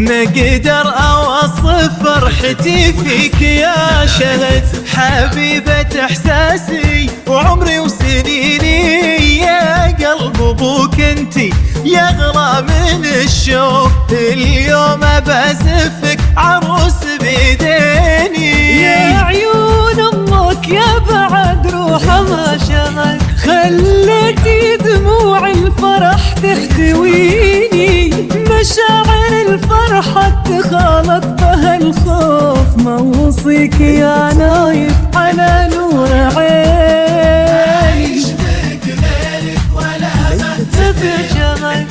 مقدر اوصف فرحتي فيك يا شهد، حبيبة احساسي وعمري وسنيني، يا قلب ابوك انتي يا اغلى من الشوق، اليوم بزفك عروس بيديني. يا عيون امك يا بعد روحها ما شغل، خليتي دموع الفرح تحتويني، مشاعر الفرحة تخالط بها الخوف، موصيك يا نايف على نور عيني. عايش بك غيرك ولا بهتف جمل،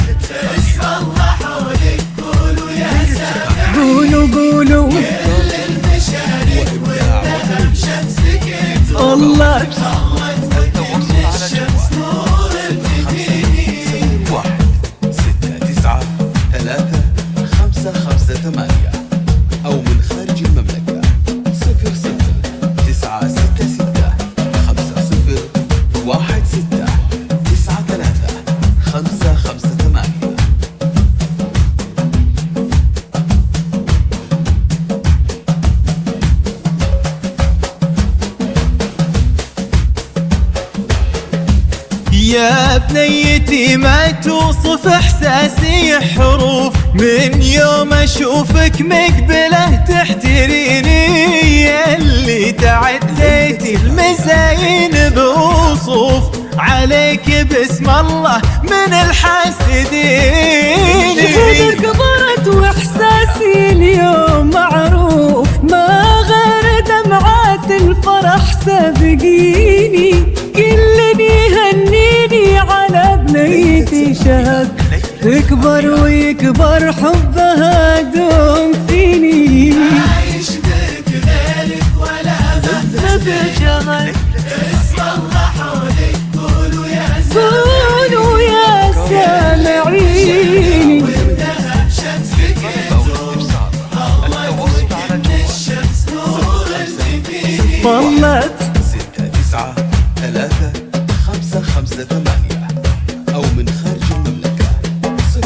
اسم الله حولك قولوا يا سامع، قولوا كل المشارك والذهب شمسك الله. أو من خارج المملكة 009616935558. يا بنيتي ما توصف احساسي حروف، من يوم اشوفك مقبله تحتريني، ياللي تعديتي المزاين بوصوف، عليك باسم الله من الحاسدين. شهدك كبرت واحساسي اليوم معروف، ما غير دمعات الفرح سابقيني، كل يهنيني على بنيتي شهد، تكبر ويكبر حبها دوم فيني. عايش بك غيرك ولا بهتف جمل، اسم الله حولك قولوا يا قولوا يا سامعيني. والذهب شمسك الله يطلق من الشمس نور الجبين. والله 009616935558. أو من خارج المملكة 009616935558.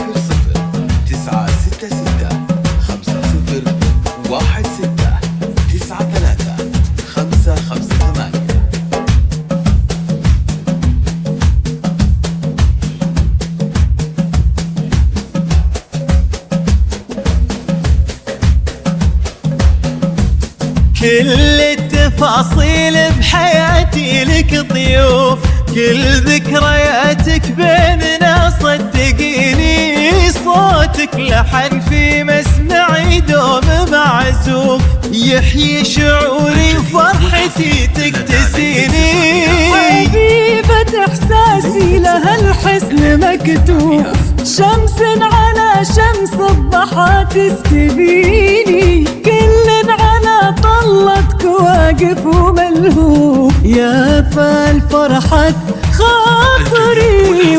كل التفاصيل بحياتي لك ضيوف، كل ذكرياتك بيننا صدقيني، صوتك لحن في مسمعي دوم معزوف، يحيي شعوري وفرحتي تكتسيني. حبيبة احساسي لها الحسن مكتوب، شمس على شمس الضحى تستبيني، كل على طلتك واقف وملهوف، يا فالفرحة خاطري